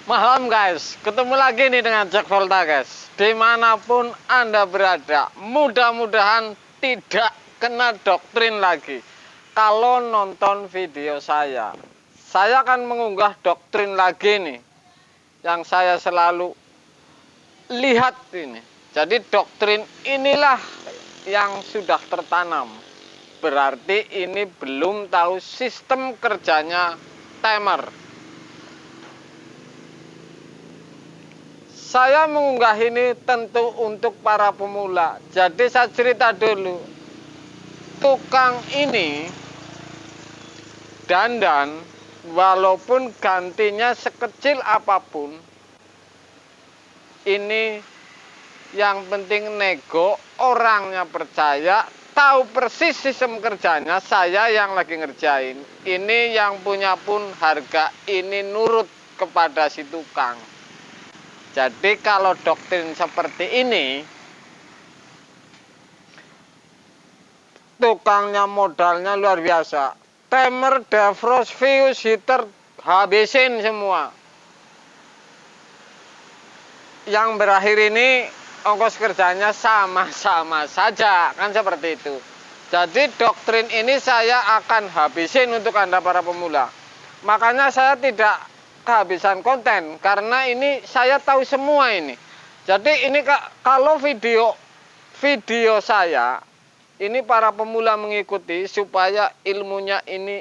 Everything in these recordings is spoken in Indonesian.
Malam guys, ketemu lagi nih dengan Jack Volta guys. Dimanapun Anda berada, mudah-mudahan tidak kena doktrin lagi. Kalau nonton video saya akan mengunggah doktrin lagi nih, yang saya selalu lihat ini. Jadi doktrin inilah yang sudah tertanam. Berarti ini belum tahu sistem kerjanya timer. Saya mengunggah ini tentu untuk para pemula. Jadi saya cerita dulu. Tukang ini dandan walaupun gantinya sekecil apapun. Ini yang penting nego, orangnya percaya, tahu persis sistem kerjanya, saya yang lagi ngerjain. Ini yang punya pun harga ini nurut kepada si tukang. Jadi kalau doktrin seperti ini, tukangnya modalnya luar biasa. Timer, defrost, fuse, heater, habisin semua. Yang berakhir ini ongkos kerjanya sama-sama saja, kan seperti itu. Jadi doktrin ini saya akan habisin untuk Anda para pemula. Makanya saya tidak kehabisan konten karena ini saya tahu semua ini. Jadi ini kalau video saya ini para pemula mengikuti supaya ilmunya ini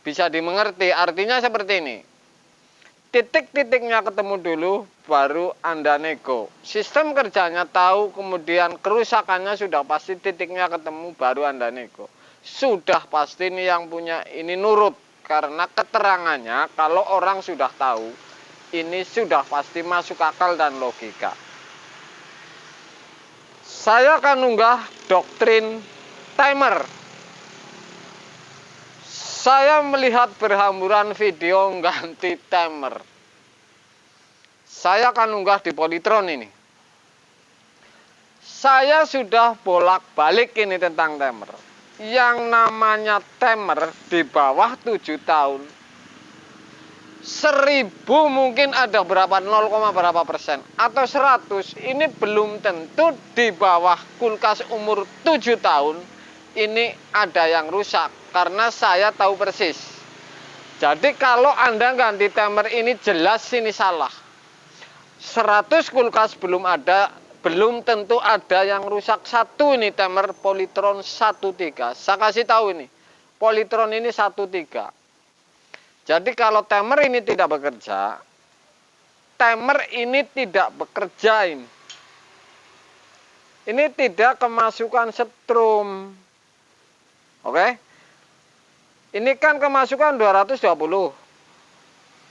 bisa dimengerti. Artinya seperti ini. Titik-titiknya ketemu dulu baru Anda nego. Sistem kerjanya tahu, kemudian kerusakannya sudah pasti titiknya ketemu baru Anda nego. Sudah pasti ini yang punya ini nurut. Karena keterangannya kalau orang sudah tahu, ini sudah pasti masuk akal dan logika. Saya akan unggah doktrin timer. Saya melihat berhamburan video ganti timer. Saya akan unggah di Polytron ini. Saya sudah bolak-balik ini tentang timer. Yang namanya timer di bawah 7 tahun 1000 mungkin ada berapa 0, berapa persen atau 100 ini belum tentu di bawah kulkas umur 7 tahun ini ada yang rusak karena saya tahu persis. Jadi kalau Anda ganti timer ini jelas ini salah. 100 kulkas belum tentu ada yang rusak. Satu ini timer Polytron 13. Saya kasih tahu ini. Polytron ini 13. Jadi kalau timer ini tidak bekerja, timer ini tidak bekerja ini. Ini tidak kemasukan setrum. Oke? Ini kan kemasukan 220.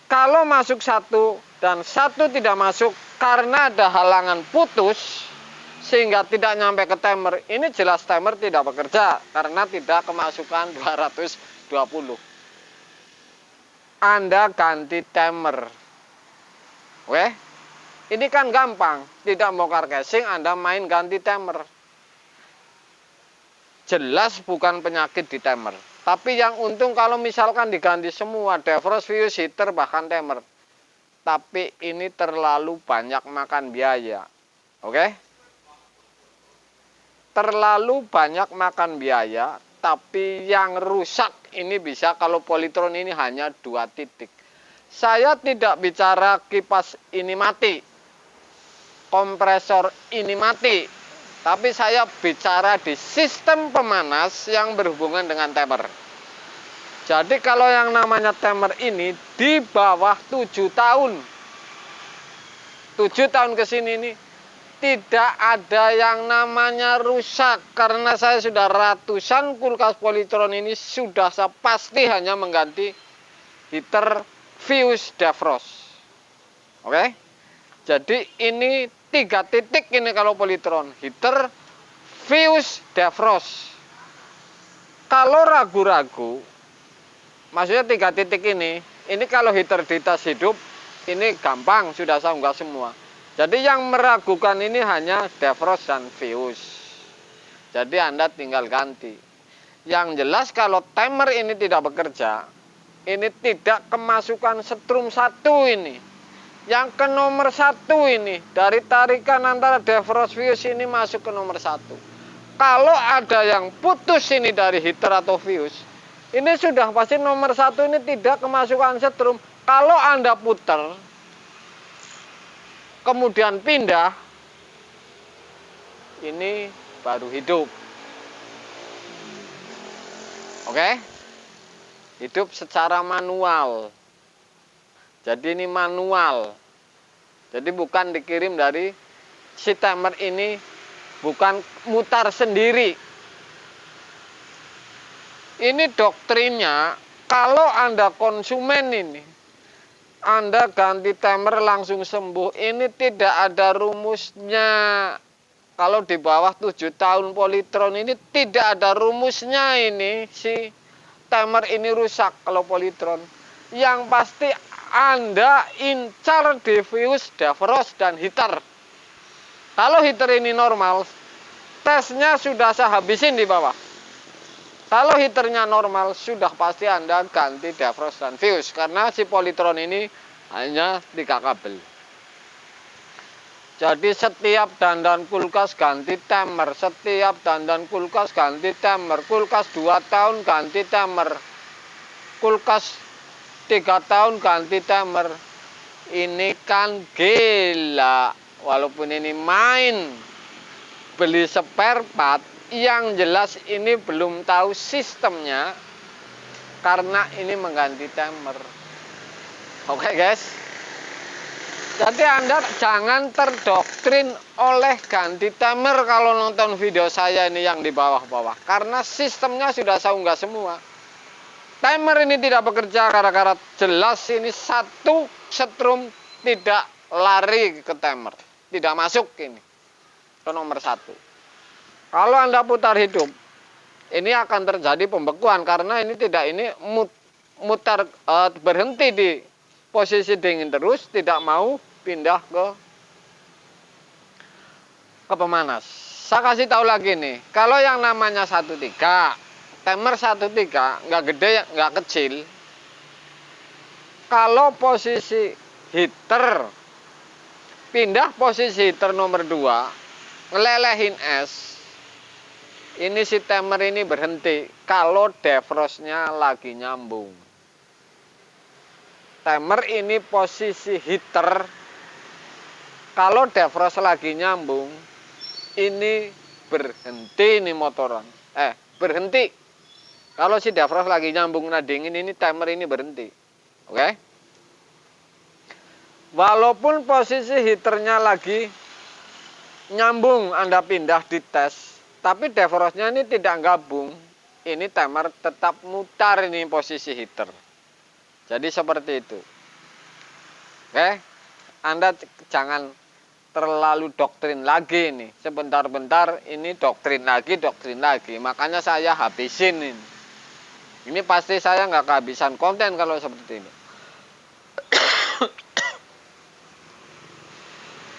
Kalau masuk satu dan satu tidak masuk karena ada halangan putus sehingga tidak nyampe ke timer, ini jelas timer tidak bekerja karena tidak kemasukan 220. Anda ganti timer. Oke? Ini kan gampang, tidak bongkar casing, Anda main ganti timer. Jelas bukan penyakit di timer. Tapi yang untung kalau misalkan diganti semua, defrost, fuse, heater, bahkan timer. Tapi ini terlalu banyak makan biaya. Oke? Terlalu banyak makan biaya, tapi yang rusak ini bisa kalau Polytron ini hanya 2 titik. Saya tidak bicara kipas ini mati, kompresor ini mati, tapi saya bicara di sistem pemanas yang berhubungan dengan timer. Jadi kalau yang namanya timer ini di bawah 7 tahun. 7 tahun ke sini ini tidak ada yang namanya rusak. Karena saya sudah ratusan kulkas Polytron ini sudah saya pasti hanya mengganti heater, fuse, defrost. Oke? Jadi ini 3 titik ini kalau Polytron. Heater, fuse, defrost. Kalau ragu-ragu, maksudnya 3 titik ini kalau heater di tas hidup, ini gampang, sudah saya unggah semua. Jadi yang meragukan ini hanya defrost dan fuse. Jadi Anda tinggal ganti. Yang jelas kalau timer ini tidak bekerja, ini tidak kemasukan setrum satu ini. Yang ke nomor 1 ini, dari tarikan antara defrost fuse ini masuk ke nomor 1. Kalau ada yang putus ini dari heater atau fuse, ini sudah pasti nomor 1 ini tidak kemasukan setrum. Kalau Anda putar, kemudian pindah, ini baru hidup. Oke? Hidup secara manual. Jadi ini manual. Jadi bukan dikirim dari si timer ini, bukan mutar sendiri. Ini doktrinnya, kalau Anda konsumen ini, Anda ganti timer langsung sembuh. Ini tidak ada rumusnya. Kalau di bawah 7 tahun Polytron ini tidak ada rumusnya ini. Si timer ini rusak kalau Polytron. Yang pasti Anda incar diffuse, defrost, dan heater. Kalau heater ini normal, tesnya sudah saya habisin di bawah. Kalau heaternya normal, sudah pasti Anda ganti defrost dan fuse. Karena si Polytron ini hanya 3 kabel. Jadi setiap dandan kulkas ganti timer. Setiap dandan kulkas ganti timer. Kulkas 2 tahun ganti timer. Kulkas 3 tahun ganti timer. Ini kan gila. Walaupun ini main beli spare part, yang jelas ini belum tahu sistemnya, karena ini mengganti timer. Oke guys, jadi Anda jangan terdoktrin oleh ganti timer kalau nonton video saya ini yang di bawah-bawah, karena sistemnya sudah saya unggah semua. Timer ini tidak bekerja gara-gara jelas ini satu setrum tidak lari ke timer, tidak masuk ini ke nomor 1. Kalau Anda putar hidup, ini akan terjadi pembekuan karena ini tidak mutar berhenti di posisi dingin terus, tidak mau pindah ke pemanas. Saya kasih tahu lagi nih, kalau yang namanya 13, timer 13 nggak gede, nggak kecil. Kalau posisi heater, pindah posisi heater nomor 2, ngelelehin es, ini si timer ini berhenti kalau defrostnya lagi nyambung. Timer ini posisi heater, kalau defrost lagi nyambung, ini berhenti nih motoran. Berhenti. Kalau si defrost lagi nyambung dingin, ini timer ini berhenti. Oke? Walaupun posisi heaternya lagi nyambung, Anda pindah di tes, tapi defrostnya ini tidak gabung, ini timer tetap mutar ini posisi heater. Jadi seperti itu. Oke? Anda jangan terlalu doktrin lagi nih. Sebentar-bentar ini doktrin lagi. Makanya saya habisin ini. Ini pasti saya nggak kehabisan konten kalau seperti ini.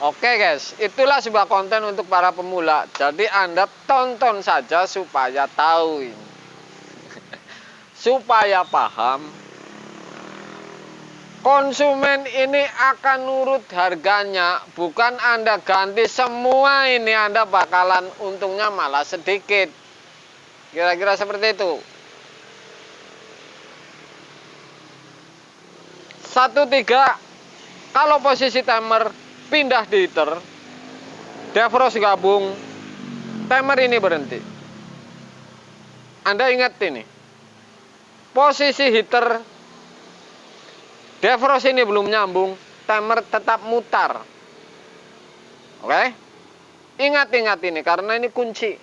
Oke guys, itulah sebuah konten untuk para pemula. Jadi Anda tonton saja supaya tahu ini. Supaya paham. Konsumen ini akan nurut harganya. Bukan Anda ganti semua ini, Anda bakalan untungnya malah sedikit. Kira-kira seperti itu. 13, kalau posisi timer pindah di heater, defrost gabung, timer ini berhenti. Anda ingat ini, posisi heater, defrost ini belum nyambung, timer tetap mutar. Oke? Ingat ini, karena ini kunci.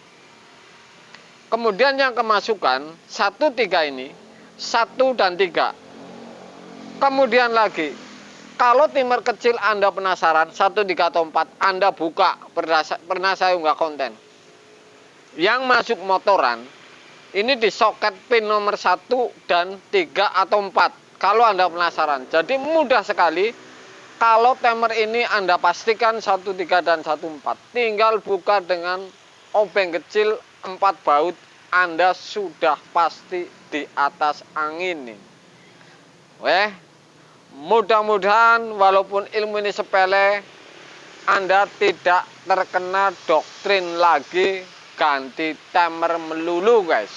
Kemudian yang kemasukan, 13 ini, 1 dan 3. Kemudian lagi, kalau timer kecil Anda penasaran, 1, 3, atau 4, Anda buka, pernah saya unggah konten. Yang masuk motoran, ini di soket pin nomor 1 dan 3 atau 4. Kalau Anda penasaran, jadi mudah sekali. Kalau timer ini Anda pastikan 1, 3, dan 1, 4. Tinggal buka dengan obeng kecil 4 baut, Anda sudah pasti di atas angin nih. Mudah-mudahan walaupun ilmu ini sepele, Anda tidak terkena doktrin lagi ganti timer melulu guys.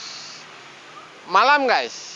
Malam guys.